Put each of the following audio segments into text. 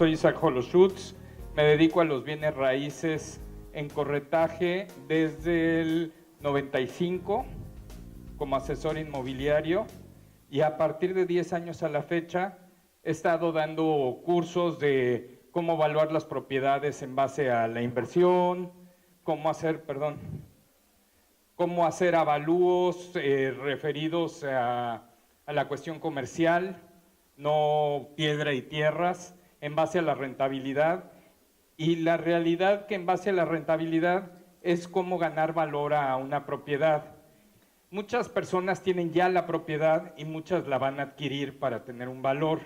soy Isaac Holoschutz, me dedico a los bienes raíces en corretaje desde el 95 como asesor inmobiliario y a partir de 10 años a la fecha he estado dando cursos de cómo evaluar las propiedades en base a la inversión, cómo hacer avalúos referidos a la cuestión comercial, no piedra y tierras, en base a la rentabilidad. Y la realidad que en base a la rentabilidad es cómo ganar valor a una propiedad. Muchas personas tienen ya la propiedad y muchas la van a adquirir para tener un valor.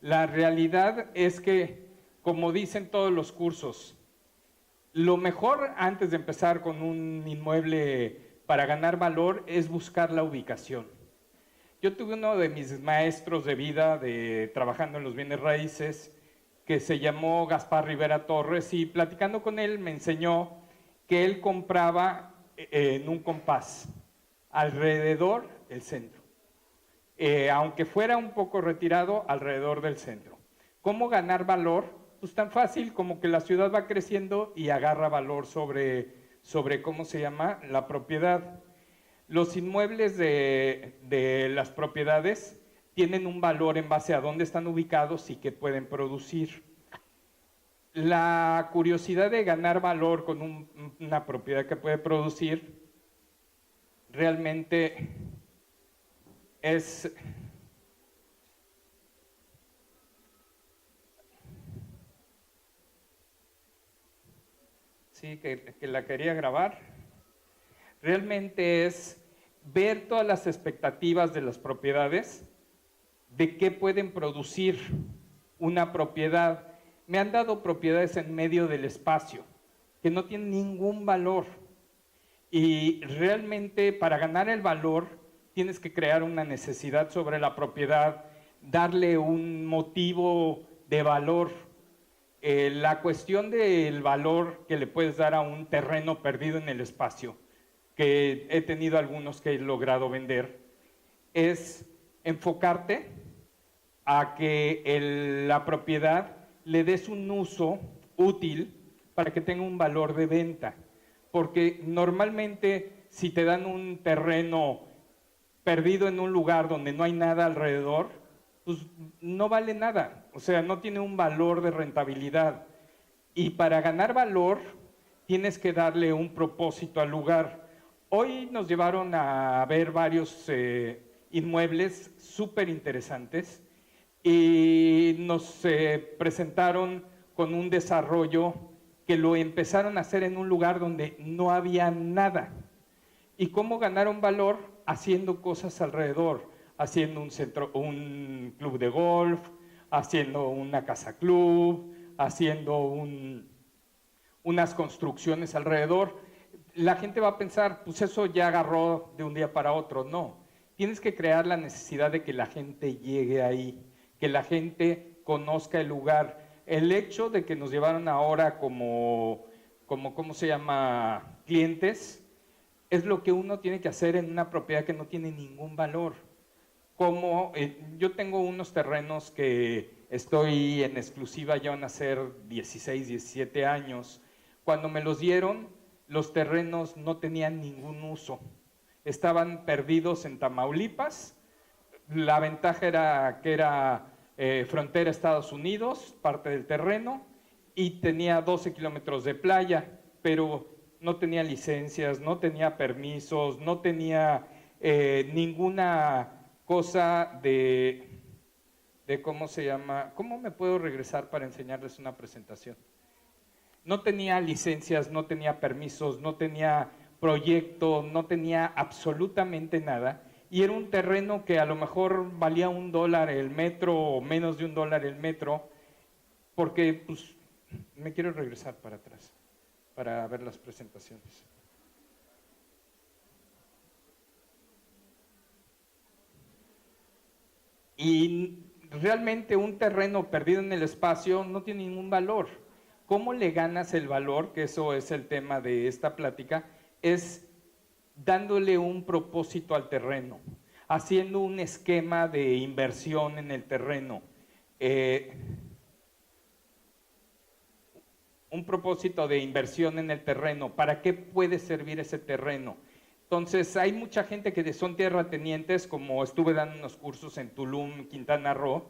La realidad es que, como dicen todos los cursos, lo mejor antes de empezar con un inmueble para ganar valor es buscar la ubicación. Yo tuve uno de mis maestros de vida trabajando en los bienes raíces que se llamó Gaspar Rivera Torres y platicando con él me enseñó que él compraba en un compás alrededor del centro. Aunque fuera un poco retirado, alrededor del centro. ¿Cómo ganar valor? Pues tan fácil como que la ciudad va creciendo y agarra valor sobre ¿cómo se llama? La propiedad. Los inmuebles de las propiedades tienen un valor en base a dónde están ubicados y qué pueden producir. La curiosidad de ganar valor con una propiedad que puede producir realmente es... Sí, que la quería grabar. Realmente es ver todas las expectativas de las propiedades, de qué pueden producir una propiedad. Me han dado propiedades en medio del espacio que no tienen ningún valor y realmente para ganar el valor tienes que crear una necesidad sobre la propiedad, darle un motivo de valor. La cuestión del valor que le puedes dar a un terreno perdido en el espacio, que he tenido algunos que he logrado vender, es enfocarte a que la propiedad le des un uso útil para que tenga un valor de venta. Porque normalmente si te dan un terreno perdido en un lugar donde no hay nada alrededor, pues no vale nada, o sea, no tiene un valor de rentabilidad. Y para ganar valor tienes que darle un propósito al lugar. Hoy nos llevaron a ver varios inmuebles súper interesantes y nos presentaron con un desarrollo que lo empezaron a hacer en un lugar donde no había nada. ¿Y cómo ganaron valor? Haciendo cosas alrededor, haciendo un club de golf, haciendo una casa club, haciendo unas construcciones alrededor. La gente va a pensar, pues eso ya agarró de un día para otro. No, tienes que crear la necesidad de que la gente llegue ahí, que la gente conozca el lugar. El hecho de que nos llevaron ahora como ¿cómo se llama? Clientes, es lo que uno tiene que hacer en una propiedad que no tiene ningún valor. Como yo tengo unos terrenos que estoy en exclusiva, ya van a ser 16, 17 años. Cuando me los dieron, los terrenos no tenían ningún uso. Estaban perdidos en Tamaulipas. La ventaja era que era frontera Estados Unidos, parte del terreno, y tenía 12 kilómetros de playa, pero no tenía licencias, no tenía permisos, no tenía ninguna cosa de ¿cómo se llama? ¿Cómo me puedo regresar para enseñarles una presentación? No tenía licencias, no tenía permisos, no tenía proyecto, no tenía absolutamente nada. Y era un terreno que a lo mejor valía $1 el metro o menos de $1 el metro, porque pues me quiero regresar para atrás para ver las presentaciones. Y realmente un terreno perdido en el espacio no tiene ningún valor. ¿Cómo le ganas el valor? Que eso es el tema de esta plática, es dándole un propósito al terreno, haciendo un esquema de inversión en el terreno. un propósito de inversión en el terreno. ¿Para qué puede servir ese terreno? Entonces, hay mucha gente que son tierratenientes, como estuve dando unos cursos en Tulum, Quintana Roo,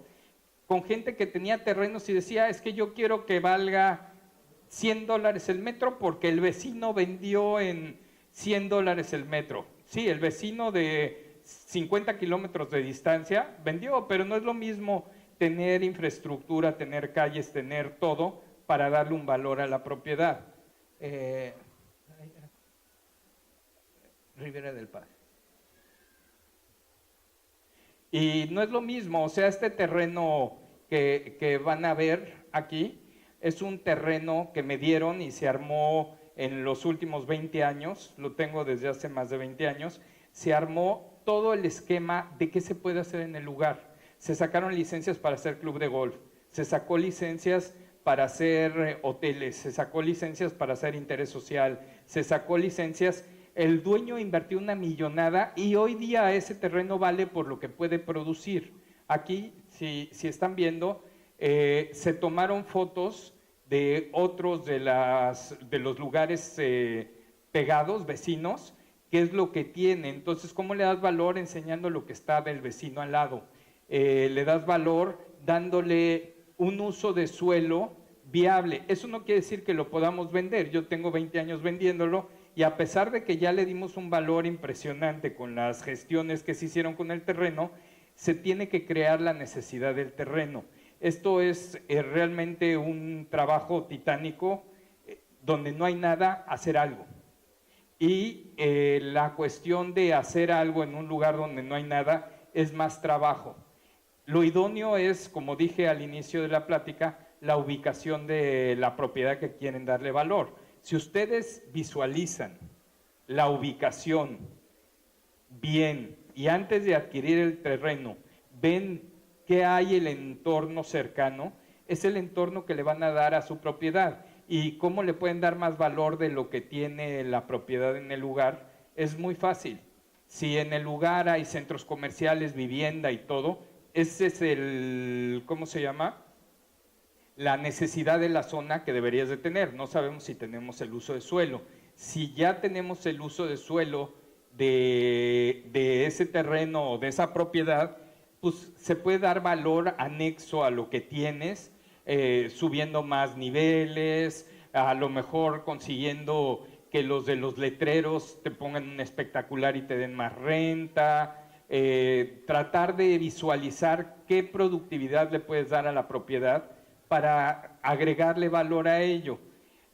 con gente que tenía terrenos y decía, es que yo quiero que valga $100 el metro porque el vecino vendió en $100 el metro. Sí, el vecino de 50 kilómetros de distancia vendió, pero no es lo mismo tener infraestructura, tener calles, tener todo para darle un valor a la propiedad. Ribera del Paz. Y no es lo mismo, o sea, este terreno que van a ver aquí es un terreno que me dieron y se armó en los últimos 20 años, lo tengo desde hace más de 20 años, se armó todo el esquema de qué se puede hacer en el lugar. Se sacaron licencias para hacer club de golf, se sacó licencias para hacer hoteles, se sacó licencias para hacer interés social, se sacó licencias. El dueño invirtió una millonada y hoy día ese terreno vale por lo que puede producir. Aquí, si están viendo, se tomaron fotos de otros de los lugares pegados, vecinos, qué es lo que tiene. Entonces, ¿cómo le das valor enseñando lo que está del vecino al lado? Le das valor dándole un uso de suelo viable. Eso no quiere decir que lo podamos vender. Yo tengo 20 años vendiéndolo y a pesar de que ya le dimos un valor impresionante con las gestiones que se hicieron con el terreno, se tiene que crear la necesidad del terreno. Esto es realmente un trabajo titánico donde no hay nada, hacer algo. Y la cuestión de hacer algo en un lugar donde no hay nada es más trabajo. Lo idóneo es, como dije al inicio de la plática, la ubicación de la propiedad que quieren darle valor. Si ustedes visualizan la ubicación bien y antes de adquirir el terreno ven qué hay el entorno cercano, es el entorno que le van a dar a su propiedad. Y cómo le pueden dar más valor de lo que tiene la propiedad en el lugar, es muy fácil. Si en el lugar hay centros comerciales, vivienda y todo, ese es el, ¿cómo se llama? La necesidad de la zona que deberías de tener. No sabemos si tenemos el uso de suelo. Si ya tenemos el uso de suelo de ese terreno o de esa propiedad, pues se puede dar valor anexo a lo que tienes, subiendo más niveles, a lo mejor consiguiendo que los de los letreros te pongan un espectacular y te den más renta, tratar de visualizar qué productividad le puedes dar a la propiedad para agregarle valor a ello.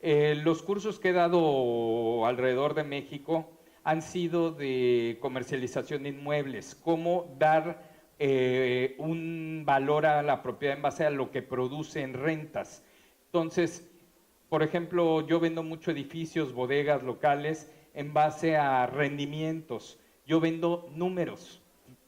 Los cursos que he dado alrededor de México han sido de comercialización de inmuebles, cómo dar un valor a la propiedad en base a lo que produce en rentas. Entonces, por ejemplo, yo vendo mucho edificios, bodegas, locales, en base a rendimientos. Yo vendo números.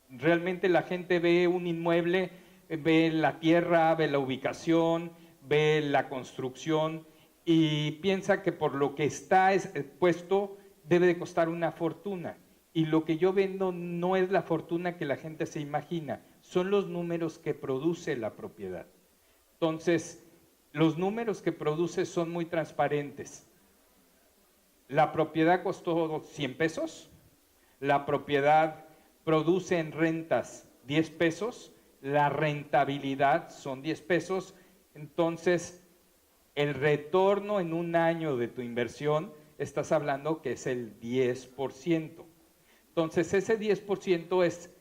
Realmente la gente ve un inmueble, ve la tierra, ve la ubicación, ve la construcción y piensa que por lo que está puesto debe de costar una fortuna. Y lo que yo vendo no es la fortuna que la gente se imagina, son los números que produce la propiedad. Entonces, los números que produce son muy transparentes. La propiedad costó 100 pesos, la propiedad produce en rentas 10 pesos, la rentabilidad son 10 pesos, entonces el retorno en un año de tu inversión, estás hablando que es el 10%. Entonces ese 10% es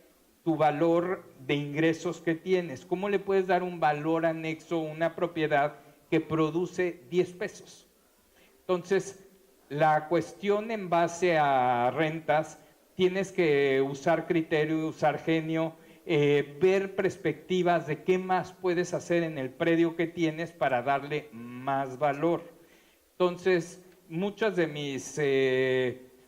tu valor de ingresos que tienes. ¿Cómo le puedes dar un valor anexo a una propiedad que produce 10 pesos? Entonces, la cuestión en base a rentas, tienes que usar criterio, usar genio, ver perspectivas de qué más puedes hacer en el predio que tienes para darle más valor. Entonces, muchas de mis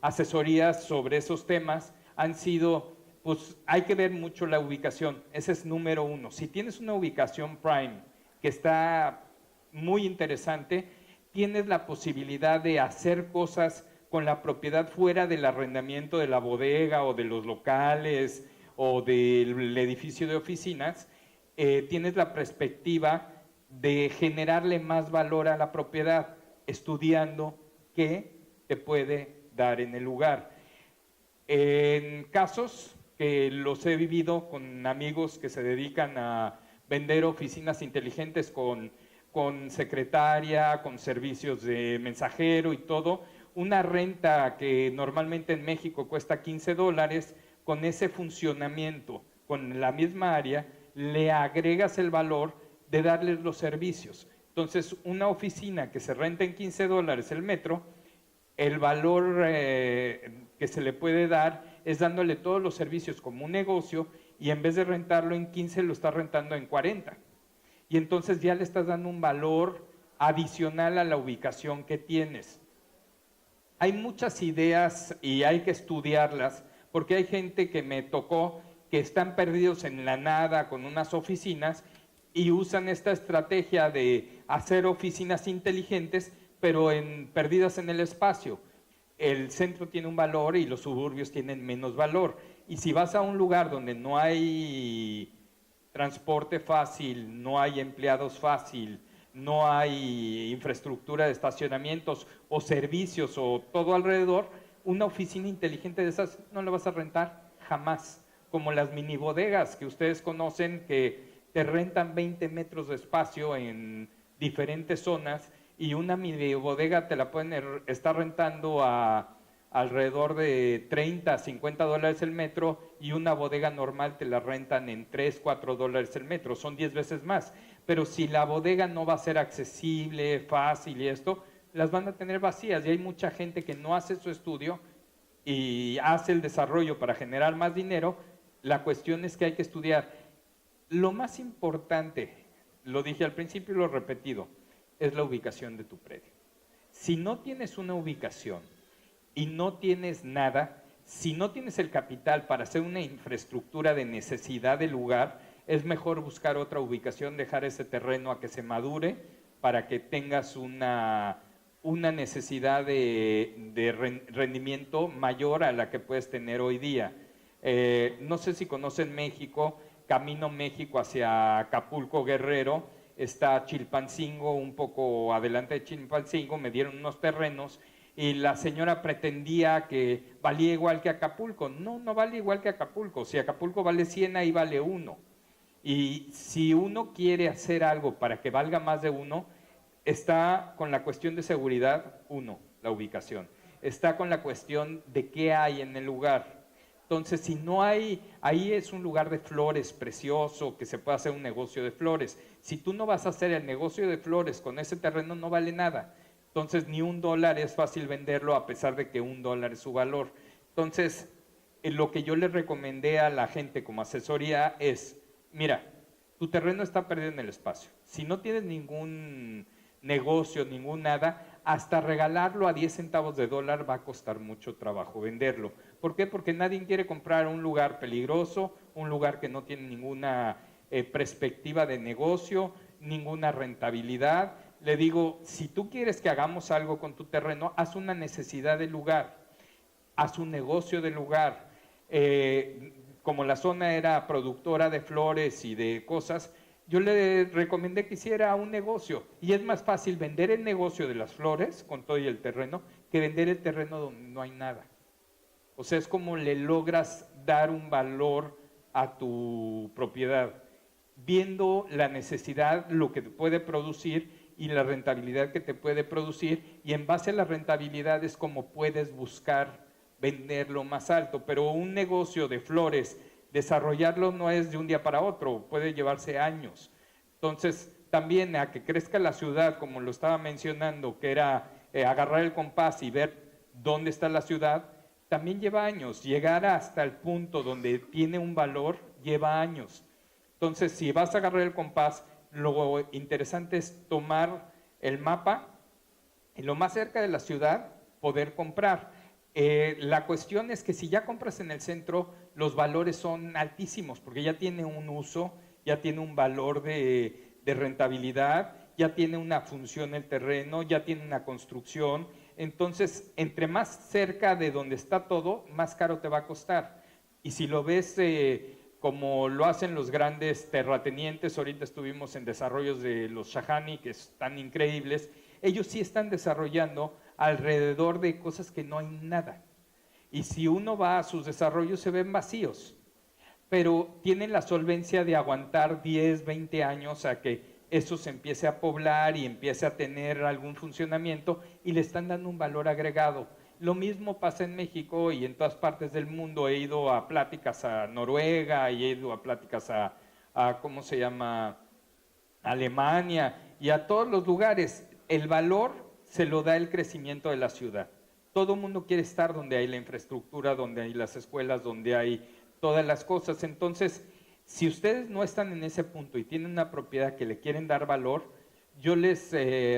asesorías sobre esos temas han sido, pues hay que ver mucho la ubicación, ese es número uno. Si tienes una ubicación prime que está muy interesante, tienes la posibilidad de hacer cosas con la propiedad fuera del arrendamiento de la bodega o de los locales o del edificio de oficinas, tienes la perspectiva de generarle más valor a la propiedad. estudiando qué te puede dar en el lugar. En casos que los he vivido con amigos que se dedican a vender oficinas inteligentes con secretaria, con servicios de mensajero y todo, una renta que normalmente en México cuesta $15, con ese funcionamiento, con la misma área, le agregas el valor de darles los servicios. Entonces, una oficina que se renta en $15 el metro, el valor que se le puede dar es dándole todos los servicios como un negocio, y en vez de rentarlo en 15 lo está rentando en 40. Y entonces ya le estás dando un valor adicional a la ubicación que tienes. Hay muchas ideas y hay que estudiarlas, porque hay gente que me tocó que están perdidos en la nada con unas oficinas y usan esta estrategia de hacer oficinas inteligentes, pero perdidas en el espacio. El centro tiene un valor y los suburbios tienen menos valor. Y si vas a un lugar donde no hay transporte fácil, no hay empleados fácil, no hay infraestructura de estacionamientos o servicios o todo alrededor, una oficina inteligente de esas no la vas a rentar jamás. Como las mini bodegas que ustedes conocen, que te rentan 20 metros de espacio en diferentes zonas, y una mini bodega te la pueden estar rentando a alrededor de 30, $50 el metro, y una bodega normal te la rentan en $3, $4 el metro, son 10 veces más. Pero si la bodega no va a ser accesible, fácil y esto, las van a tener vacías, y hay mucha gente que no hace su estudio y hace el desarrollo para generar más dinero. La cuestión es que hay que estudiar. Lo más importante, lo dije al principio y lo he repetido, es la ubicación de tu predio. Si no tienes una ubicación y no tienes nada, si no tienes el capital para hacer una infraestructura de necesidad del lugar, es mejor buscar otra ubicación, dejar ese terreno a que se madure para que tengas una necesidad de rendimiento mayor a la que puedes tener hoy día. No sé si conocen México, camino México hacia Acapulco, Guerrero, está Chilpancingo, un poco adelante de Chilpancingo, me dieron unos terrenos y la señora pretendía que valía igual que Acapulco. No, no vale igual que Acapulco. Si Acapulco vale 100, ahí vale 1. Y si uno quiere hacer algo para que valga más de 1, está con la cuestión de seguridad, 1, la ubicación. Está con la cuestión de qué hay en el lugar. Entonces, si no hay, ahí es un lugar de flores precioso, que se puede hacer un negocio de flores. Si tú no vas a hacer el negocio de flores con ese terreno, no vale nada. Entonces, ni $1 es fácil venderlo, a pesar de que $1 es su valor. Entonces, lo que yo le recomendé a la gente como asesoría es, mira, tu terreno está perdido en el espacio. Si no tienes ningún negocio, ningún nada, hasta regalarlo a 10 centavos de dólar va a costar mucho trabajo venderlo. ¿Por qué? Porque nadie quiere comprar un lugar peligroso, un lugar que no tiene ninguna perspectiva de negocio, ninguna rentabilidad. Le digo, si tú quieres que hagamos algo con tu terreno, haz una necesidad del lugar, haz un negocio del lugar. Como la zona era productora de flores y de cosas, yo le recomendé que hiciera un negocio, y es más fácil vender el negocio de las flores con todo y el terreno que vender el terreno donde no hay nada. O sea, es como le logras dar un valor a tu propiedad, viendo la necesidad, lo que te puede producir y la rentabilidad que te puede producir, y en base a la rentabilidad es como puedes buscar venderlo más alto. Pero un negocio de flores, desarrollarlo no es de un día para otro, puede llevarse años. Entonces, también a que crezca la ciudad, como lo estaba mencionando, que era agarrar el compás y ver dónde está la ciudad, también lleva años. Llegar hasta el punto donde tiene un valor lleva años. Entonces, si vas a agarrar el compás, lo interesante es tomar el mapa y lo más cerca de la ciudad poder comprar. La cuestión es que si ya compras en el centro, los valores son altísimos, porque ya tiene un uso, ya tiene un valor de rentabilidad, ya tiene una función el terreno, ya tiene una construcción. Entonces, entre más cerca de donde está todo, más caro te va a costar. Y si lo ves como lo hacen los grandes terratenientes, ahorita estuvimos en desarrollos de los Shahani, que están increíbles, ellos sí están desarrollando alrededor de cosas que no hay nada. Y si uno va a sus desarrollos se ven vacíos, pero tienen la solvencia de aguantar 10, 20 años a que eso se empiece a poblar y empiece a tener algún funcionamiento y le están dando un valor agregado. Lo mismo pasa en México y en todas partes del mundo. He ido a pláticas a Noruega y he ido a pláticas a ¿cómo se llama?, Alemania y a todos los lugares. El valor se lo da el crecimiento de la ciudad. Todo el mundo quiere estar donde hay la infraestructura, donde hay las escuelas, donde hay todas las cosas. Entonces, si ustedes no están en ese punto y tienen una propiedad que le quieren dar valor, yo les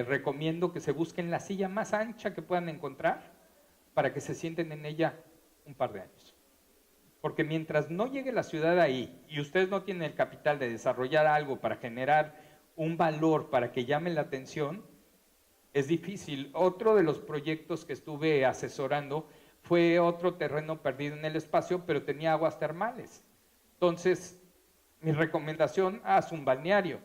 recomiendo que se busquen la silla más ancha que puedan encontrar para que se sienten en ella un par de años. Porque mientras no llegue la ciudad ahí y ustedes no tienen el capital de desarrollar algo para generar un valor para que llame la atención, es difícil. Otro de los proyectos que estuve asesorando fue otro terreno perdido en el espacio, pero tenía aguas termales. Entonces, mi recomendación, haz un balneario.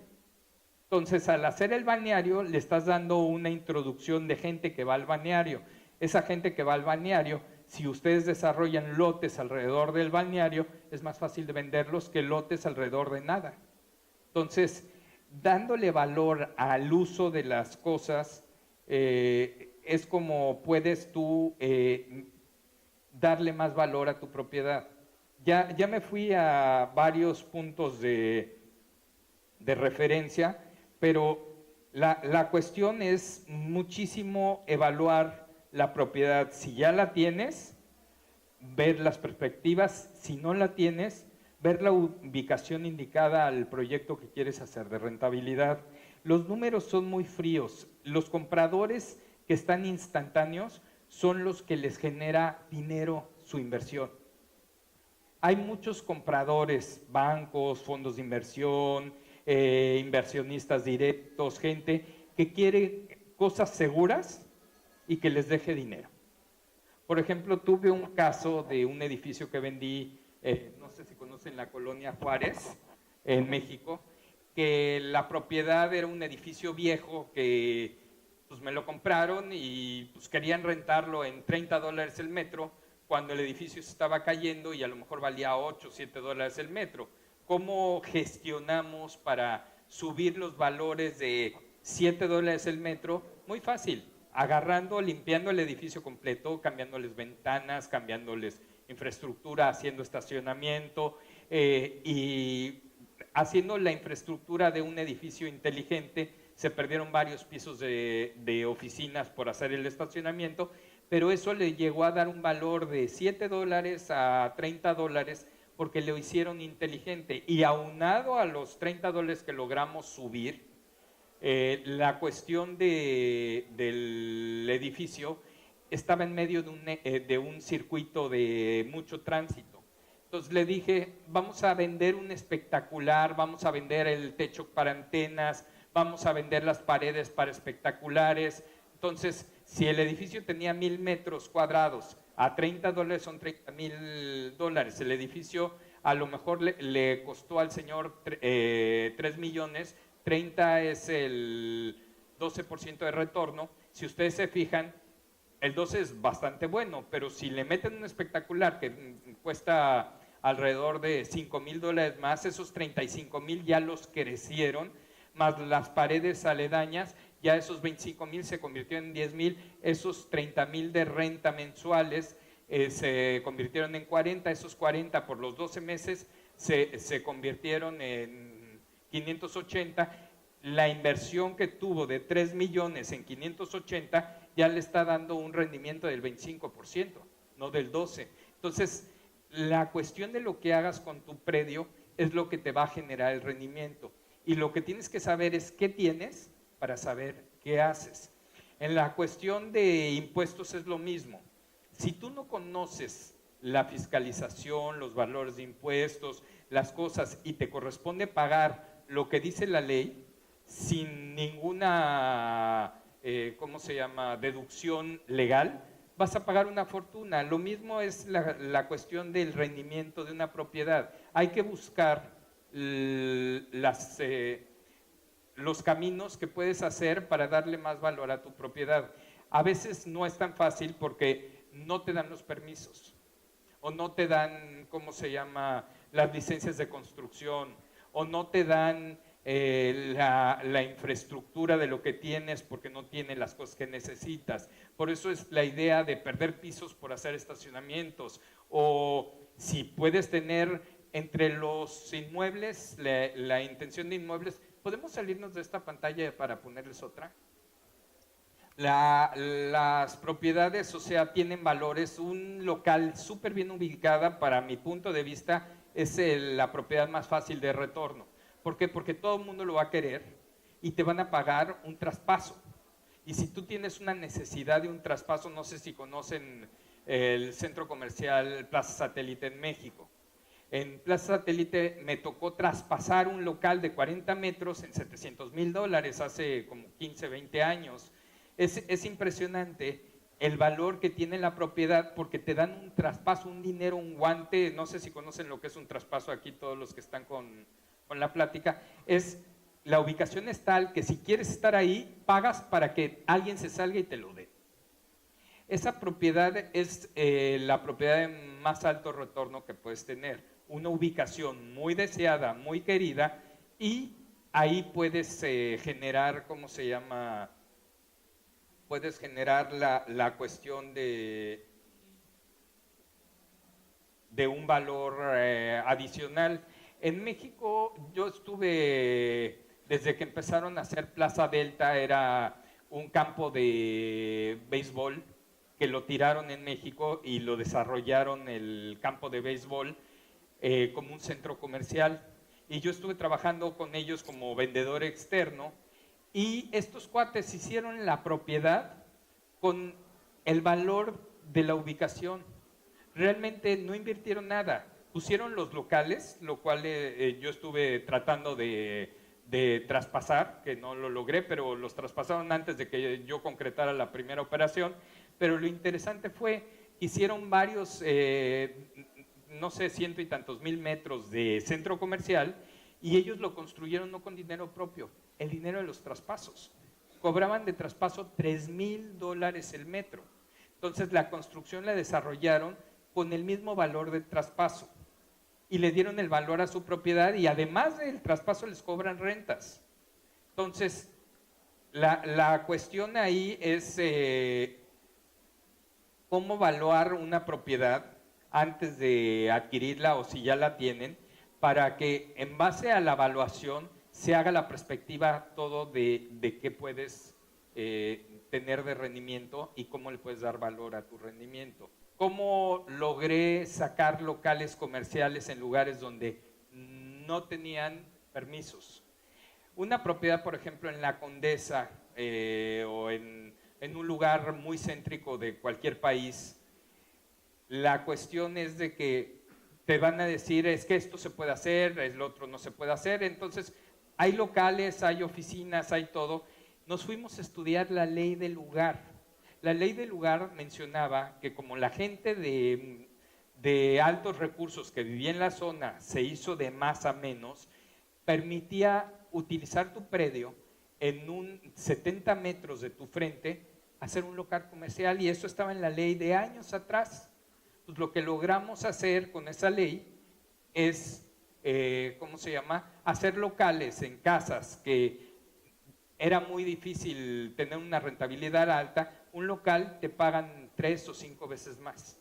Entonces, al hacer el balneario, le estás dando una introducción de gente que va al balneario. Esa gente que va al balneario, si ustedes desarrollan lotes alrededor del balneario, es más fácil de venderlos que lotes alrededor de nada. Entonces, dándole valor al uso de las cosas, es como puedes tú darle más valor a tu propiedad. Ya me fui a varios puntos de referencia, pero la cuestión es muchísimo evaluar la propiedad. Si ya la tienes, ver las perspectivas. Si no la tienes, ver la ubicación indicada al proyecto que quieres hacer de rentabilidad. Los números son muy fríos. Los compradores que están instantáneos son los que les genera dinero su inversión. Hay muchos compradores, bancos, fondos de inversión, inversionistas directos, gente que quiere cosas seguras y que les deje dinero. Por ejemplo, tuve un caso de un edificio que vendí, no sé si conocen la colonia Juárez, en México, que la propiedad era un edificio viejo que pues me lo compraron y pues querían rentarlo en $30 el metro, cuando el edificio se estaba cayendo y a lo mejor valía 8 o 7 dólares el metro. ¿Cómo gestionamos para subir los valores de 7 dólares el metro? Muy fácil, agarrando, limpiando el edificio completo, cambiándoles ventanas, cambiándoles infraestructura, haciendo estacionamiento y haciendo la infraestructura de un edificio inteligente. Se perdieron varios pisos de oficinas por hacer el estacionamiento, pero eso le llegó a dar un valor de 7 dólares a 30 dólares porque lo hicieron inteligente. Y aunado a los 30 dólares que logramos subir, la cuestión del edificio estaba en medio de un circuito de mucho tránsito. Entonces le dije, vamos a vender un espectacular, vamos a vender el techo para antenas, vamos a vender las paredes para espectaculares. Entonces, si el edificio tenía 1,000 metros cuadrados, a 30 dólares son 30,000 dólares. El edificio a lo mejor le costó al señor 3 millones, 30 es el 12% de retorno. Si ustedes se fijan, el 12 es bastante bueno, pero si le meten un espectacular que cuesta alrededor de 5,000 dólares más, esos 35,000 ya los crecieron, más las paredes aledañas, ya esos 25,000 se convirtieron en 10,000, esos 30,000 de renta mensuales se convirtieron en 40, esos 40 por los 12 meses se convirtieron en 580. La inversión que tuvo de 3 millones en 580 ya le está dando un rendimiento del 25%, no del 12%. Entonces, la cuestión de lo que hagas con tu predio es lo que te va a generar el rendimiento. Y lo que tienes que saber es qué tienes para saber qué haces. En la cuestión de impuestos es lo mismo. Si tú no conoces la fiscalización, los valores de impuestos, las cosas, y te corresponde pagar lo que dice la ley, sin ninguna, ¿cómo se llama?, deducción legal, vas a pagar una fortuna. Lo mismo es la cuestión del rendimiento de una propiedad. Hay que buscar los caminos que puedes hacer para darle más valor a tu propiedad. A veces no es tan fácil porque no te dan los permisos o no te dan, ¿cómo se llama?, las licencias de construcción, o no te dan la infraestructura de lo que tienes porque no tiene las cosas que necesitas. Por eso es la idea de perder pisos por hacer estacionamientos, o si puedes tener entre los inmuebles, la intención de inmuebles. ¿Podemos salirnos de esta pantalla para ponerles otra? Las propiedades, o sea, tienen valores. Un local súper bien ubicada, para mi punto de vista, es la propiedad más fácil de retorno. ¿Por qué? Porque todo el mundo lo va a querer y te van a pagar un traspaso. Y si tú tienes una necesidad de un traspaso, no sé si conocen el centro comercial Plaza Satélite en México. En Plaza Satélite me tocó traspasar un local de 40 metros en $700,000 hace como 15, 20 años. Es impresionante el valor que tiene la propiedad porque te dan un traspaso, un dinero, un guante. No sé si conocen lo que es un traspaso aquí, todos los que están con la plática. La ubicación es tal que si quieres estar ahí, pagas para que alguien se salga y te lo dé. Esa propiedad es la propiedad de más alto retorno que puedes tener. Una ubicación muy deseada, muy querida, y ahí puedes generar, ¿cómo se llama?, puedes generar la cuestión de un valor adicional. En México yo estuve, desde que empezaron a hacer Plaza Delta, era un campo de béisbol que lo tiraron en México y lo desarrollaron el campo de béisbol como un centro comercial. Y yo estuve trabajando con ellos como vendedor externo. Y estos cuates hicieron la propiedad con el valor de la ubicación. Realmente no invirtieron nada. Pusieron los locales, lo cual yo estuve tratando de traspasar, que no lo logré, pero los traspasaron antes de que yo concretara la primera operación. Pero lo interesante fue que hicieron varios, no sé, 100 y tantos mil metros de centro comercial, y ellos lo construyeron no con dinero propio, el dinero de los traspasos. Cobraban de traspaso $3,000 el metro. Entonces la construcción la desarrollaron con el mismo valor del traspaso y le dieron el valor a su propiedad, y además del traspaso les cobran rentas. Entonces la cuestión ahí es cómo evaluar una propiedad antes de adquirirla, o si ya la tienen, para que en base a la evaluación se haga la perspectiva todo de qué puedes tener de rendimiento y cómo le puedes dar valor a tu rendimiento. ¿Cómo logré sacar locales comerciales en lugares donde no tenían permisos? Una propiedad, por ejemplo, en la Condesa o en un lugar muy céntrico de cualquier país, la cuestión es de que te van a decir, es que esto se puede hacer, el otro no se puede hacer. Entonces hay locales, hay oficinas, hay todo. Nos fuimos a estudiar la ley del lugar. La ley del lugar mencionaba que como la gente de altos recursos que vivía en la zona se hizo de más a menos, permitía utilizar tu predio en un 70 metros de tu frente, hacer un local comercial, y eso estaba en la ley de años atrás. Pues lo que logramos hacer con esa ley es, ¿cómo se llama?, hacer locales en casas que era muy difícil tener una rentabilidad alta. Un local te pagan 3 o 5 veces más.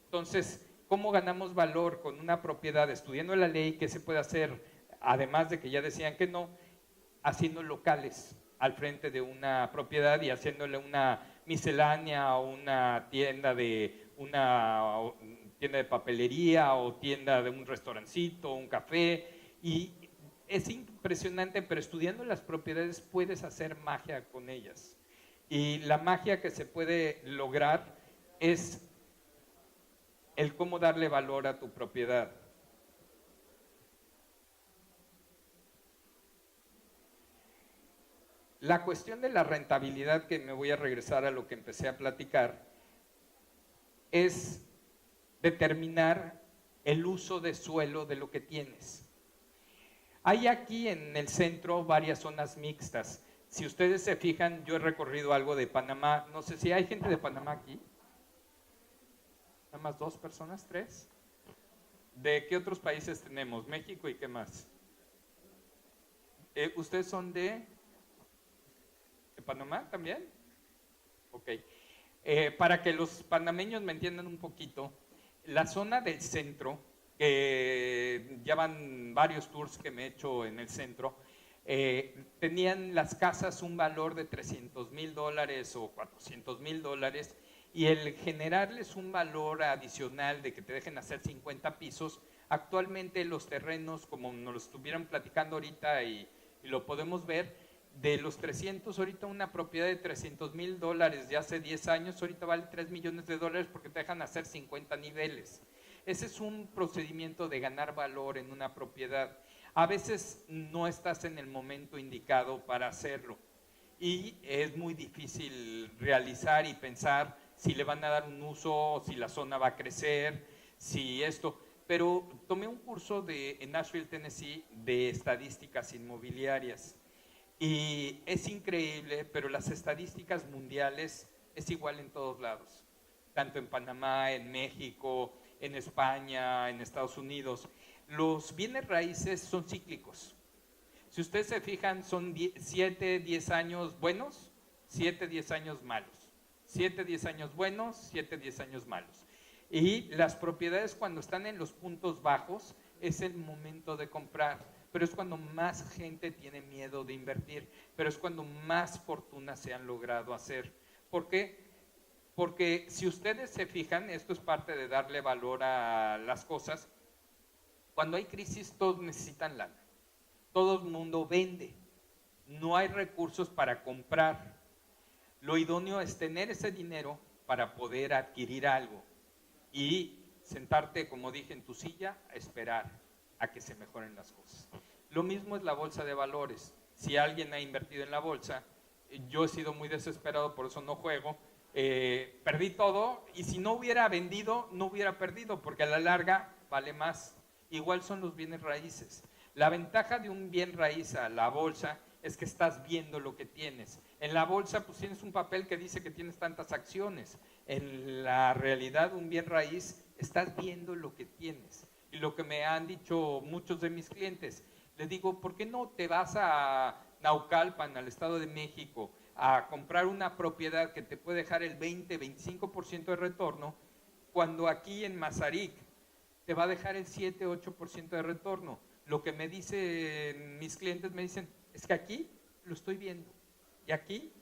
Entonces, ¿cómo ganamos valor con una propiedad? Estudiando la ley, ¿qué se puede hacer? Además de que ya decían que no, haciendo locales al frente de una propiedad y haciéndole una miscelánea o una tienda de papelería o tienda de un restaurancito, un café. Y es impresionante, pero estudiando las propiedades puedes hacer magia con ellas. Y la magia que se puede lograr es el cómo darle valor a tu propiedad. La cuestión de la rentabilidad, que me voy a regresar a lo que empecé a platicar, es determinar el uso de suelo de lo que tienes. Hay aquí en el centro varias zonas mixtas. Si ustedes se fijan, yo he recorrido algo de Panamá. No sé si hay gente de Panamá aquí. Nada más 2 personas, 3. ¿De qué otros países tenemos? México y qué más. ¿Ustedes son de Panamá también? Ok. Para que los panameños me entiendan un poquito, la zona del centro, que ya van varios tours que me he hecho en el centro, tenían las casas un valor de $300,000 o $400,000, y el generarles un valor adicional de que te dejen hacer 50 pisos, actualmente los terrenos, como nos lo estuvieron platicando ahorita y lo podemos ver, de los 300, ahorita una propiedad de $300,000 de hace 10 años, ahorita vale $3 millones porque te dejan hacer 50 niveles. Ese es un procedimiento de ganar valor en una propiedad. A veces no estás en el momento indicado para hacerlo y es muy difícil realizar y pensar si le van a dar un uso, si la zona va a crecer, si esto. Pero tomé un curso en Nashville, Tennessee, de estadísticas inmobiliarias. Y es increíble, pero las estadísticas mundiales es igual en todos lados, tanto en Panamá, en México, en España, en Estados Unidos. Los bienes raíces son cíclicos. Si ustedes se fijan, son 7, 10 años buenos, 7, 10 años malos. 7, 10 años buenos, 7, 10 años malos. Y las propiedades cuando están en los puntos bajos es el momento de comprar, pero es cuando más gente tiene miedo de invertir, pero es cuando más fortunas se han logrado hacer. ¿Por qué? Porque si ustedes se fijan, esto es parte de darle valor a las cosas, cuando hay crisis todos necesitan lana, todo el mundo vende, no hay recursos para comprar. Lo idóneo es tener ese dinero para poder adquirir algo y sentarte, como dije, en tu silla a esperar a que se mejoren las cosas. Lo mismo es la bolsa de valores. Si alguien ha invertido en la bolsa, yo he sido muy desesperado, por eso no juego, perdí todo y si no hubiera vendido, no hubiera perdido, porque a la larga vale más. Igual son los bienes raíces. La ventaja de un bien raíz a la bolsa es que estás viendo lo que tienes. En la bolsa pues tienes un papel que dice que tienes tantas acciones. En la realidad un bien raíz estás viendo lo que tienes. Y lo que me han dicho muchos de mis clientes, les digo, ¿por qué no te vas a Naucalpan, al Estado de México, a comprar una propiedad que te puede dejar el 20-25% de retorno, cuando aquí en Mazarik te va a dejar el 7-8% de retorno? Lo que me dicen mis clientes, me dicen, es que aquí lo estoy viendo y aquí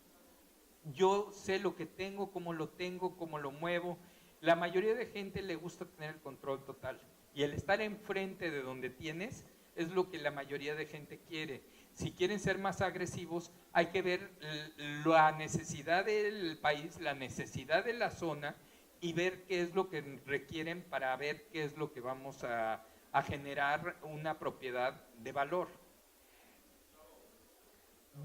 yo sé lo que tengo, cómo lo muevo. La mayoría de gente le gusta tener el control total y el estar enfrente de donde tienes es lo que la mayoría de gente quiere. Si quieren ser más agresivos, hay que ver la necesidad del país, la necesidad de la zona y ver qué es lo que requieren para ver qué es lo que vamos a generar una propiedad de valor.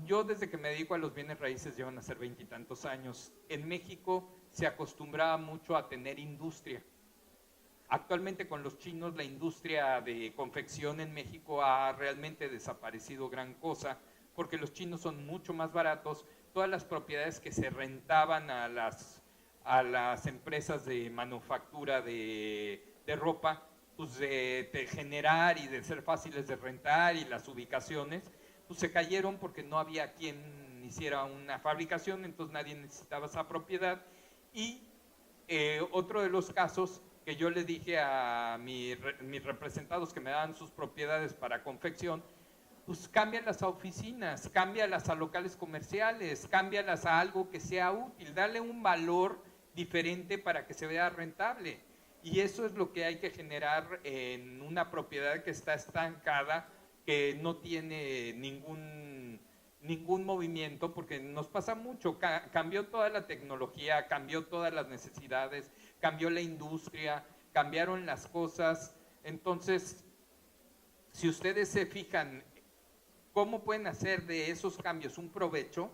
Yo desde que me dedico a los bienes raíces llevan a ser 20 y tantos años. En México se acostumbraba mucho a tener industria. Actualmente con los chinos la industria de confección en México ha realmente desaparecido gran cosa porque los chinos son mucho más baratos. Todas las propiedades que se rentaban a las empresas de manufactura de ropa, pues de generar y de ser fáciles de rentar y las ubicaciones, pues se cayeron porque no había quien hiciera una fabricación, entonces nadie necesitaba esa propiedad. Y otro de los casos que yo le dije a mis representados que me daban sus propiedades para confección, pues cámbialas a oficinas, cámbialas a locales comerciales, cámbialas a algo que sea útil, dale un valor diferente para que se vea rentable. Y eso es lo que hay que generar en una propiedad que está estancada, que no tiene ningún movimiento, porque nos pasa mucho, cambió toda la tecnología, cambió todas las necesidades, cambió la industria, cambiaron las cosas. Entonces, si ustedes se fijan cómo pueden hacer de esos cambios un provecho,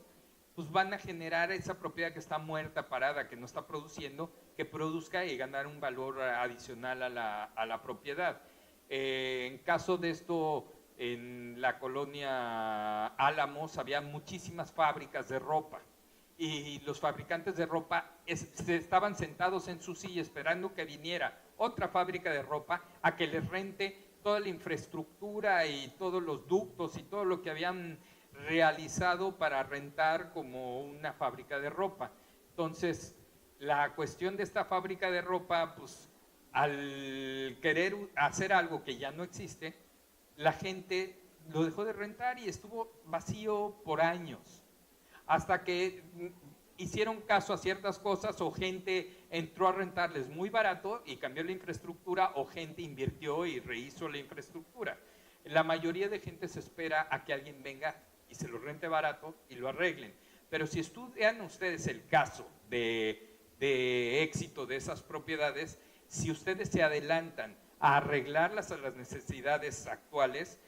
pues van a generar esa propiedad que está muerta, parada, que no está produciendo, que produzca y ganar un valor adicional a la propiedad. En caso de esto, en la colonia Álamos había muchísimas fábricas de ropa y los fabricantes de ropa estaban sentados en su silla esperando que viniera otra fábrica de ropa a que les rente toda la infraestructura y todos los ductos y todo lo que habían realizado para rentar como una fábrica de ropa. Entonces, la cuestión de esta fábrica de ropa, pues al querer hacer algo que ya no existe, la gente lo dejó de rentar y estuvo vacío por años, hasta que hicieron caso a ciertas cosas o gente entró a rentarles muy barato y cambió la infraestructura o gente invirtió y rehizo la infraestructura. La mayoría de gente se espera a que alguien venga y se lo rente barato y lo arreglen. Pero si estudian ustedes el caso de éxito de esas propiedades, si ustedes se adelantan a arreglarlas a las necesidades actuales,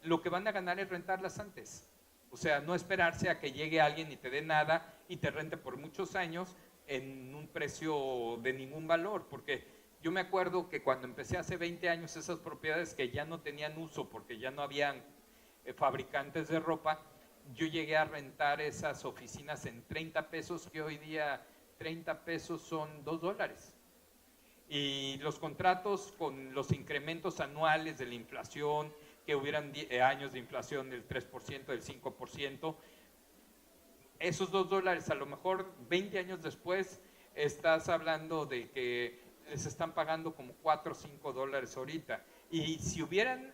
lo que van a ganar es rentarlas antes. O sea, no esperarse a que llegue alguien y te dé nada y te rente por muchos años en un precio de ningún valor, porque yo me acuerdo que cuando empecé hace 20 años esas propiedades que ya no tenían uso porque ya no habían fabricantes de ropa, yo llegué a rentar esas oficinas en 30 pesos, que hoy día 30 pesos son $2. Y los contratos con los incrementos anuales de la inflación, que hubieran años de inflación del 3%, del 5%, esos $2 a lo mejor 20 años después estás hablando de que les están pagando como $4 o $5 ahorita. Y si hubieran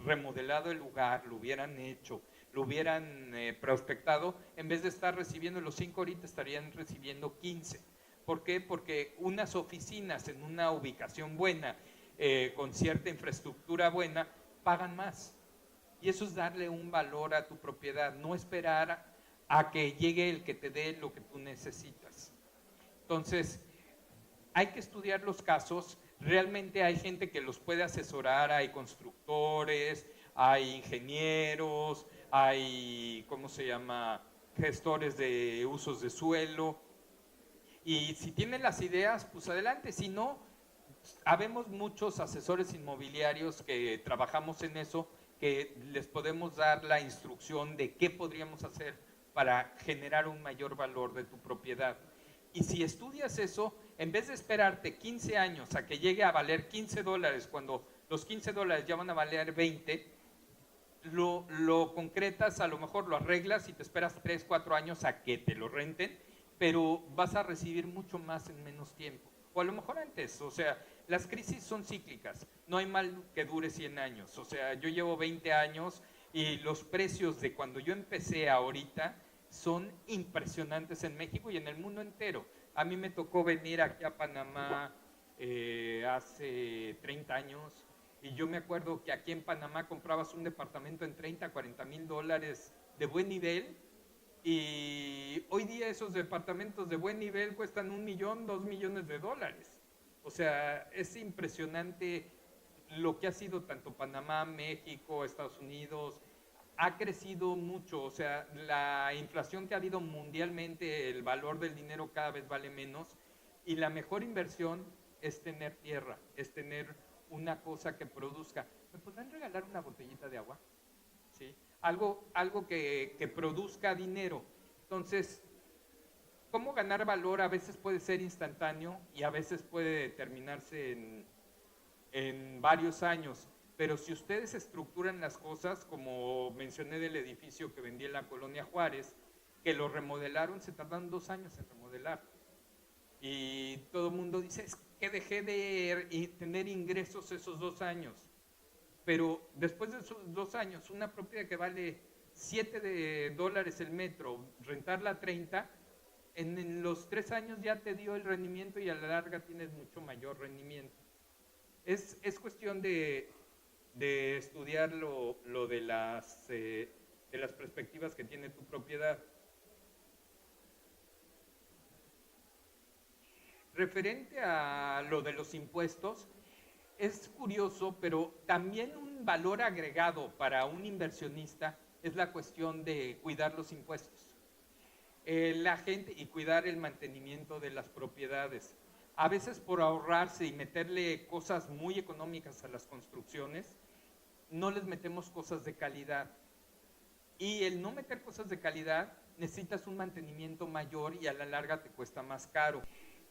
remodelado el lugar, lo hubieran hecho, lo hubieran prospectado, en vez de estar recibiendo los 5 ahorita estarían recibiendo 15. ¿Por qué? Porque unas oficinas en una ubicación buena, con cierta infraestructura buena, pagan más. Y eso es darle un valor a tu propiedad, no esperar a que llegue el que te dé lo que tú necesitas. Entonces, hay que estudiar los casos. Realmente hay gente que los puede asesorar, hay constructores, hay ingenieros, hay, ¿cómo se llama?, gestores de usos de suelo. Y si tienen las ideas, pues adelante. Si no, habemos muchos asesores inmobiliarios que trabajamos en eso, que les podemos dar la instrucción de qué podríamos hacer para generar un mayor valor de tu propiedad. Y si estudias eso, en vez de esperarte 15 años a que llegue a valer $15, cuando los $15 ya van a valer 20, lo concretas, a lo mejor lo arreglas y te esperas 3, 4 años a que te lo renten, pero vas a recibir mucho más en menos tiempo. O a lo mejor antes. O sea, las crisis son cíclicas. No hay mal que dure 100 años. O sea, yo llevo 20 años y los precios de cuando yo empecé a ahorita son impresionantes en México y en el mundo entero. A mí me tocó venir aquí a Panamá hace 30 años y yo me acuerdo que aquí en Panamá comprabas un departamento en 30, $40,000 de buen nivel. Y hoy día esos departamentos de buen nivel cuestan $1 millón, $2 millones. O sea, es impresionante lo que ha sido tanto Panamá, México, Estados Unidos. Ha crecido mucho, o sea, la inflación que ha habido mundialmente, el valor del dinero cada vez vale menos. Y la mejor inversión es tener tierra, es tener una cosa que produzca. ¿Me podrán regalar una botellita de agua? ¿Sí? Algo que produzca dinero. Entonces, ¿cómo ganar valor? A veces puede ser instantáneo y a veces puede determinarse en varios años. Pero si ustedes estructuran las cosas, como mencioné del edificio que vendí en la Colonia Juárez, que lo remodelaron, se tardaron 2 años en remodelar. Y todo el mundo dice, es que dejé de tener ingresos esos 2 años. Pero después de esos 2 años, una propiedad que vale $7 el metro, rentarla a 30, en los 3 años ya te dio el rendimiento y a la larga tienes mucho mayor rendimiento. Es cuestión de estudiar lo de las perspectivas que tiene tu propiedad. Referente a lo de los impuestos, es curioso, pero también un valor agregado para un inversionista es la cuestión de cuidar los impuestos. La gente y cuidar el mantenimiento de las propiedades. A veces por ahorrarse y meterle cosas muy económicas a las construcciones, no les metemos cosas de calidad. Y el no meter cosas de calidad, necesitas un mantenimiento mayor y a la larga te cuesta más caro.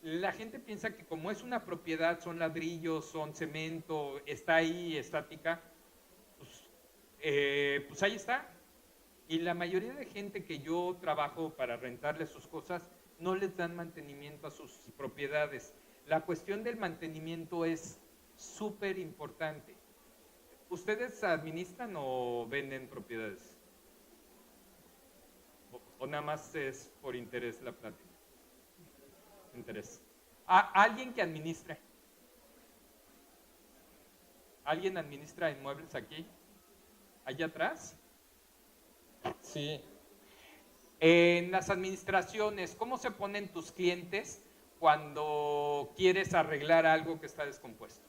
La gente piensa que como es una propiedad, son ladrillos, son cemento, está ahí estática, pues ahí está. Y la mayoría de gente que yo trabajo para rentarle sus cosas, no les dan mantenimiento a sus propiedades. La cuestión del mantenimiento es súper importante. ¿Ustedes administran o venden propiedades? ¿O nada más es por interés la plática? Interés. ¿Alguien que administre? ¿Alguien administra inmuebles aquí? ¿Allá atrás? Sí. En las administraciones, ¿cómo se ponen tus clientes cuando quieres arreglar algo que está descompuesto?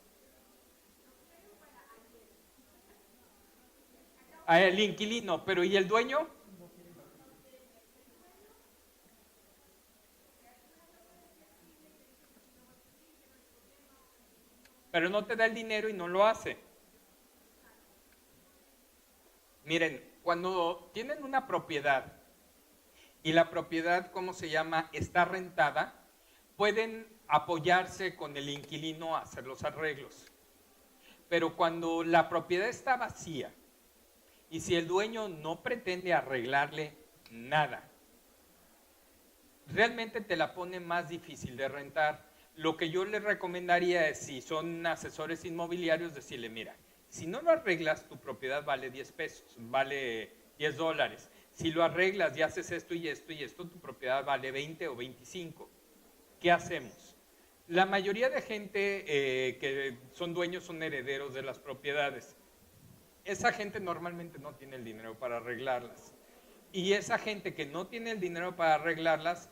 El inquilino, pero ¿y el dueño? Pero no te da el dinero y no lo hace. Miren, cuando tienen una propiedad y la propiedad, ¿cómo se llama?, está rentada, pueden apoyarse con el inquilino a hacer los arreglos. Pero cuando la propiedad está vacía y si el dueño no pretende arreglarle nada, realmente te la pone más difícil de rentar. Lo que yo les recomendaría es, si son asesores inmobiliarios, decirle, mira, si no lo arreglas, tu propiedad vale 10 pesos, vale $10. Si lo arreglas y haces esto y esto y esto, tu propiedad vale 20 o 25. ¿Qué hacemos? La mayoría de gente que son dueños son herederos de las propiedades. Esa gente normalmente no tiene el dinero para arreglarlas. Y esa gente que no tiene el dinero para arreglarlas,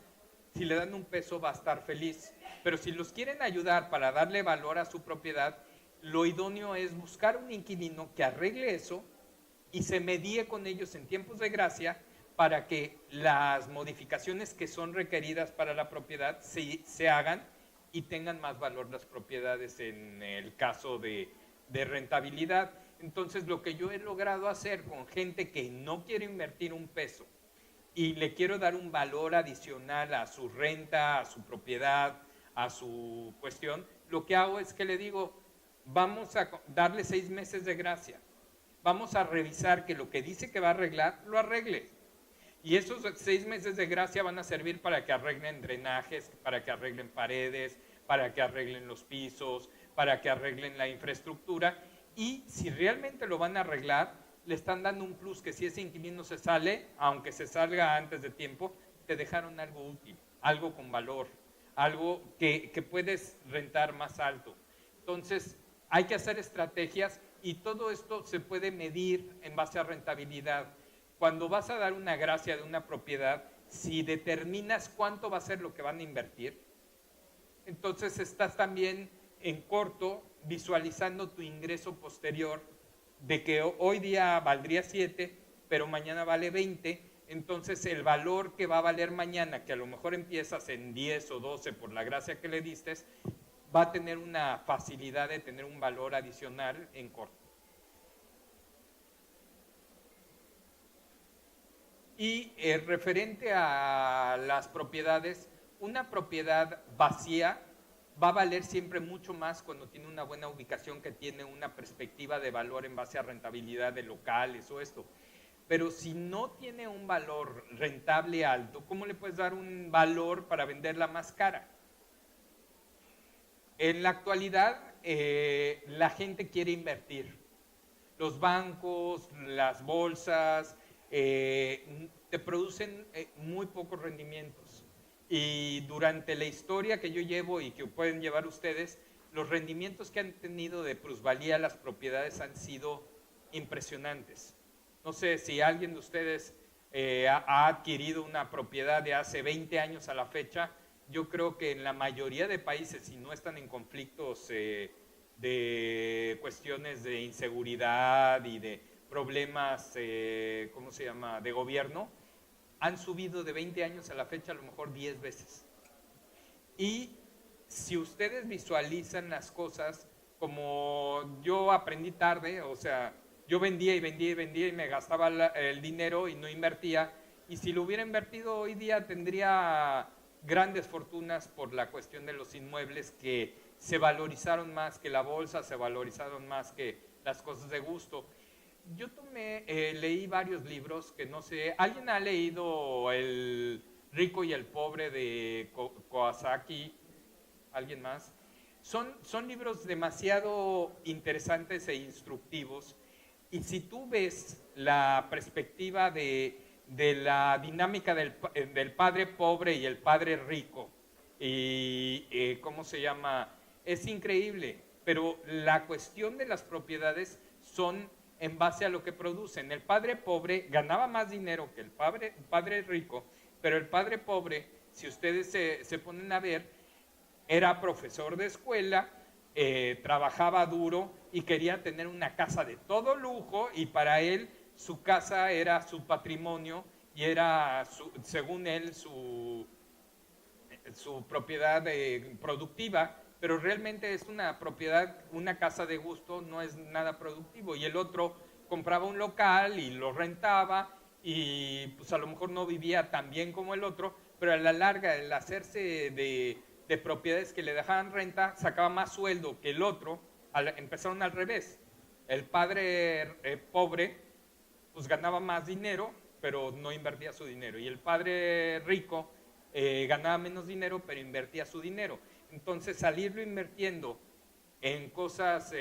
si le dan un peso va a estar feliz. Pero si los quieren ayudar para darle valor a su propiedad, lo idóneo es buscar un inquilino que arregle eso y se medie con ellos en tiempos de gracia para que las modificaciones que son requeridas para la propiedad se hagan y tengan más valor las propiedades en el caso de rentabilidad. Entonces, lo que yo he logrado hacer con gente que no quiere invertir un peso y le quiero dar un valor adicional a su renta, a su propiedad, a su cuestión, lo que hago es que le digo, vamos a darle 6 meses de gracia. Vamos a revisar que lo que dice que va a arreglar, lo arregle. Y esos 6 meses de gracia van a servir para que arreglen drenajes, para que arreglen paredes, para que arreglen los pisos, para que arreglen la infraestructura. Y si realmente lo van a arreglar, le están dando un plus que si ese inquilino se sale, aunque se salga antes de tiempo, te dejaron algo útil, algo con valor, algo que puedes rentar más alto. Entonces, hay que hacer estrategias y todo esto se puede medir en base a rentabilidad. Cuando vas a dar una gracia de una propiedad, si determinas cuánto va a ser lo que van a invertir, entonces estás también en corto visualizando tu ingreso posterior de que hoy día valdría 7, pero mañana vale 20, entonces el valor que va a valer mañana, que a lo mejor empiezas en 10 o 12 por la gracia que le diste, va a tener una facilidad de tener un valor adicional en corto. Y referente a las propiedades, una propiedad vacía va a valer siempre mucho más cuando tiene una buena ubicación, que tiene una perspectiva de valor en base a rentabilidad de locales o esto. Pero si no tiene un valor rentable alto, ¿cómo le puedes dar un valor para venderla más cara? En la actualidad, la gente quiere invertir. Los bancos, las bolsas, te producen muy pocos rendimientos. Y durante la historia que yo llevo y que pueden llevar ustedes, los rendimientos que han tenido de plusvalía las propiedades han sido impresionantes. No sé si alguien de ustedes ha adquirido una propiedad de hace 20 años a la fecha. Yo creo que en la mayoría de países, si no están en conflictos de cuestiones de inseguridad y de problemas, ¿cómo se llama?, de gobierno, han subido de 20 años a la fecha a lo mejor 10 veces. Y si ustedes visualizan las cosas, como yo aprendí tarde, o sea, yo vendía y vendía y vendía y me gastaba el dinero y no invertía. Y si lo hubiera invertido hoy día tendría grandes fortunas por la cuestión de los inmuebles que se valorizaron más que la bolsa, se valorizaron más que las cosas de gusto. Yo leí varios libros que no sé, ¿alguien ha leído El rico y el pobre de Kiyosaki? ¿Alguien más? Son libros demasiado interesantes e instructivos. Y si tú ves la perspectiva de la dinámica del padre pobre y el padre rico, y ¿cómo se llama? Es increíble, pero la cuestión de las propiedades son en base a lo que producen. El padre pobre ganaba más dinero que el padre rico, pero el padre pobre, si ustedes se ponen a ver, era profesor de escuela, trabajaba duro y quería tener una casa de todo lujo, y para él su casa era su patrimonio y era, según él, su propiedad productiva, pero realmente es una propiedad, una casa de gusto no es nada productivo. Y el otro compraba un local y lo rentaba y pues a lo mejor no vivía tan bien como el otro, pero a la larga el hacerse de propiedades que le dejaban renta sacaba más sueldo que el otro. Empezaron al revés. El padre pobre pues ganaba más dinero, pero no invertía su dinero. Y el padre rico ganaba menos dinero, pero invertía su dinero. Entonces, salirlo invirtiendo en cosas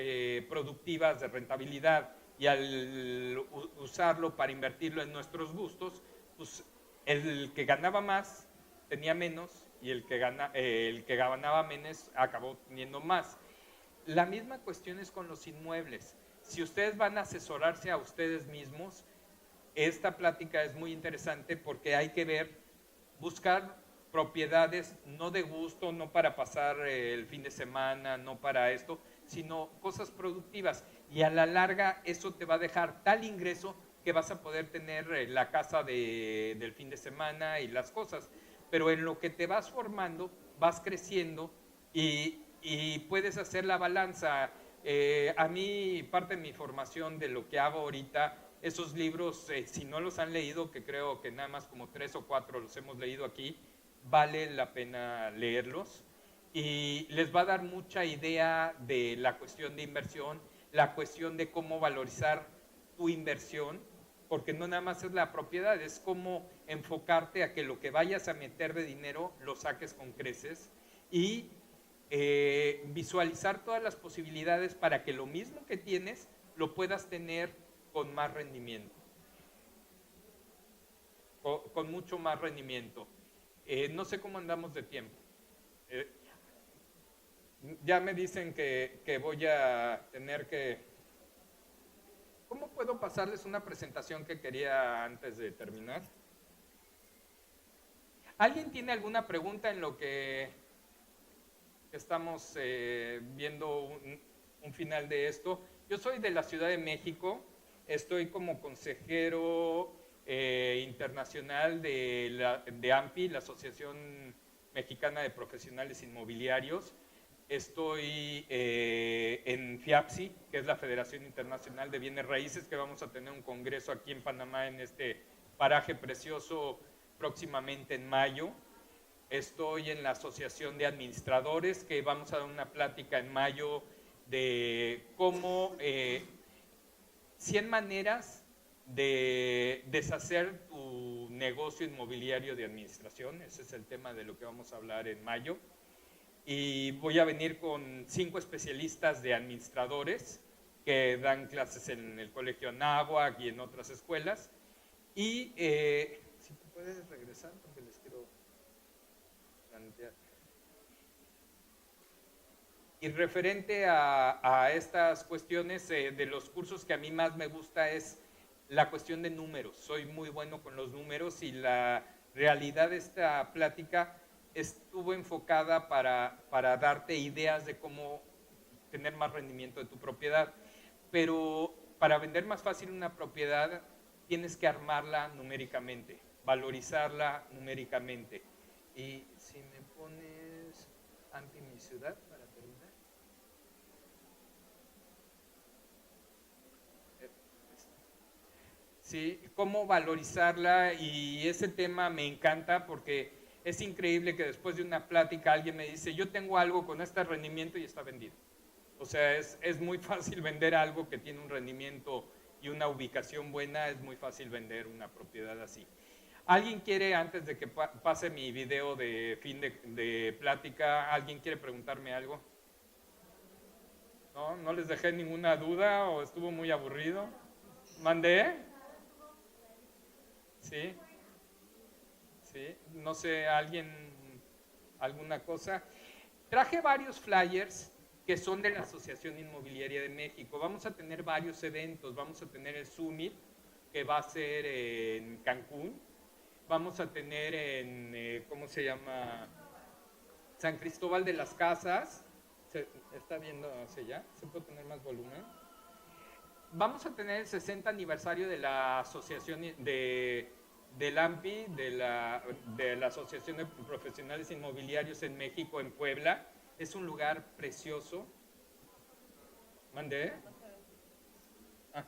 productivas de rentabilidad y al usarlo para invertirlo en nuestros gustos, pues el que ganaba más tenía menos y el que ganaba menos acabó teniendo más. La misma cuestión es con los inmuebles. Si ustedes van a asesorarse a ustedes mismos, esta plática es muy interesante porque hay que buscar propiedades no de gusto, no para pasar el fin de semana, no para esto, sino cosas productivas. Y a la larga eso te va a dejar tal ingreso que vas a poder tener la casa del fin de semana y las cosas. Pero en lo que te vas formando, vas creciendo y puedes hacer la balanza. A mí, parte de mi formación de lo que hago ahorita, esos libros, si no los han leído, que creo que nada más como 3 o 4 los hemos leído aquí, vale la pena leerlos y les va a dar mucha idea de la cuestión de inversión, la cuestión de cómo valorizar tu inversión, porque no nada más es la propiedad, es cómo enfocarte a que lo que vayas a meter de dinero lo saques con creces y visualizar todas las posibilidades para que lo mismo que tienes lo puedas tener con más rendimiento, con mucho más rendimiento. No sé cómo andamos de tiempo. Eh, ya me dicen que voy a tener que... ¿Cómo puedo pasarles una presentación que quería antes de terminar? ¿Alguien tiene alguna pregunta en lo que estamos viendo un final de esto? Yo soy de la Ciudad de México, estoy como consejero internacional de AMPI, la Asociación Mexicana de Profesionales Inmobiliarios. Estoy en FIAPSI, que es la Federación Internacional de Bienes Raíces, que vamos a tener un congreso aquí en Panamá, en este paraje precioso, próximamente en mayo. Estoy en la Asociación de Administradores, que vamos a dar una plática en mayo de cómo 100 maneras de deshacer tu negocio inmobiliario de administración. Ese es el tema de lo que vamos a hablar en mayo. Y voy a venir con 5 especialistas de administradores que dan clases en el Colegio Anáhuac y en otras escuelas. Y si te puedes regresar porque les quiero plantear. Y referente a estas cuestiones de los cursos, que a mí más me gusta es la cuestión de números. Soy muy bueno con los números y la realidad de esta plática estuvo enfocada para darte ideas de cómo tener más rendimiento de tu propiedad. Pero para vender más fácil una propiedad tienes que armarla numéricamente, valorizarla numéricamente. Y si me pones ante mi ciudad para terminar. ¿sí? Cómo valorizarla, y ese tema me encanta porque es increíble que después de una plática alguien me dice, yo tengo algo con este rendimiento y está vendido. O sea, es muy fácil vender algo que tiene un rendimiento y una ubicación buena, es muy fácil vender una propiedad así. ¿Alguien quiere, antes de que pase mi video de fin de plática, alguien quiere preguntarme algo? ¿No? ¿No les dejé ninguna duda o estuvo muy aburrido? ¿Mandé? ¿Sí? ¿Sí? No sé, ¿alguien alguna cosa? Traje varios flyers que son de la Asociación Inmobiliaria de México. Vamos a tener varios eventos. Vamos a tener el Summit, que va a ser en Cancún. Vamos a tener en, ¿cómo se llama? San Cristóbal de las Casas. ¿Se está viendo hacia allá? ¿Se puede tener más volumen? Vamos a tener el 60 aniversario de la Asociación del AMPI, de la Asociación de Profesionales Inmobiliarios en México, en Puebla. Es un lugar precioso. ¿Mandé? Ah.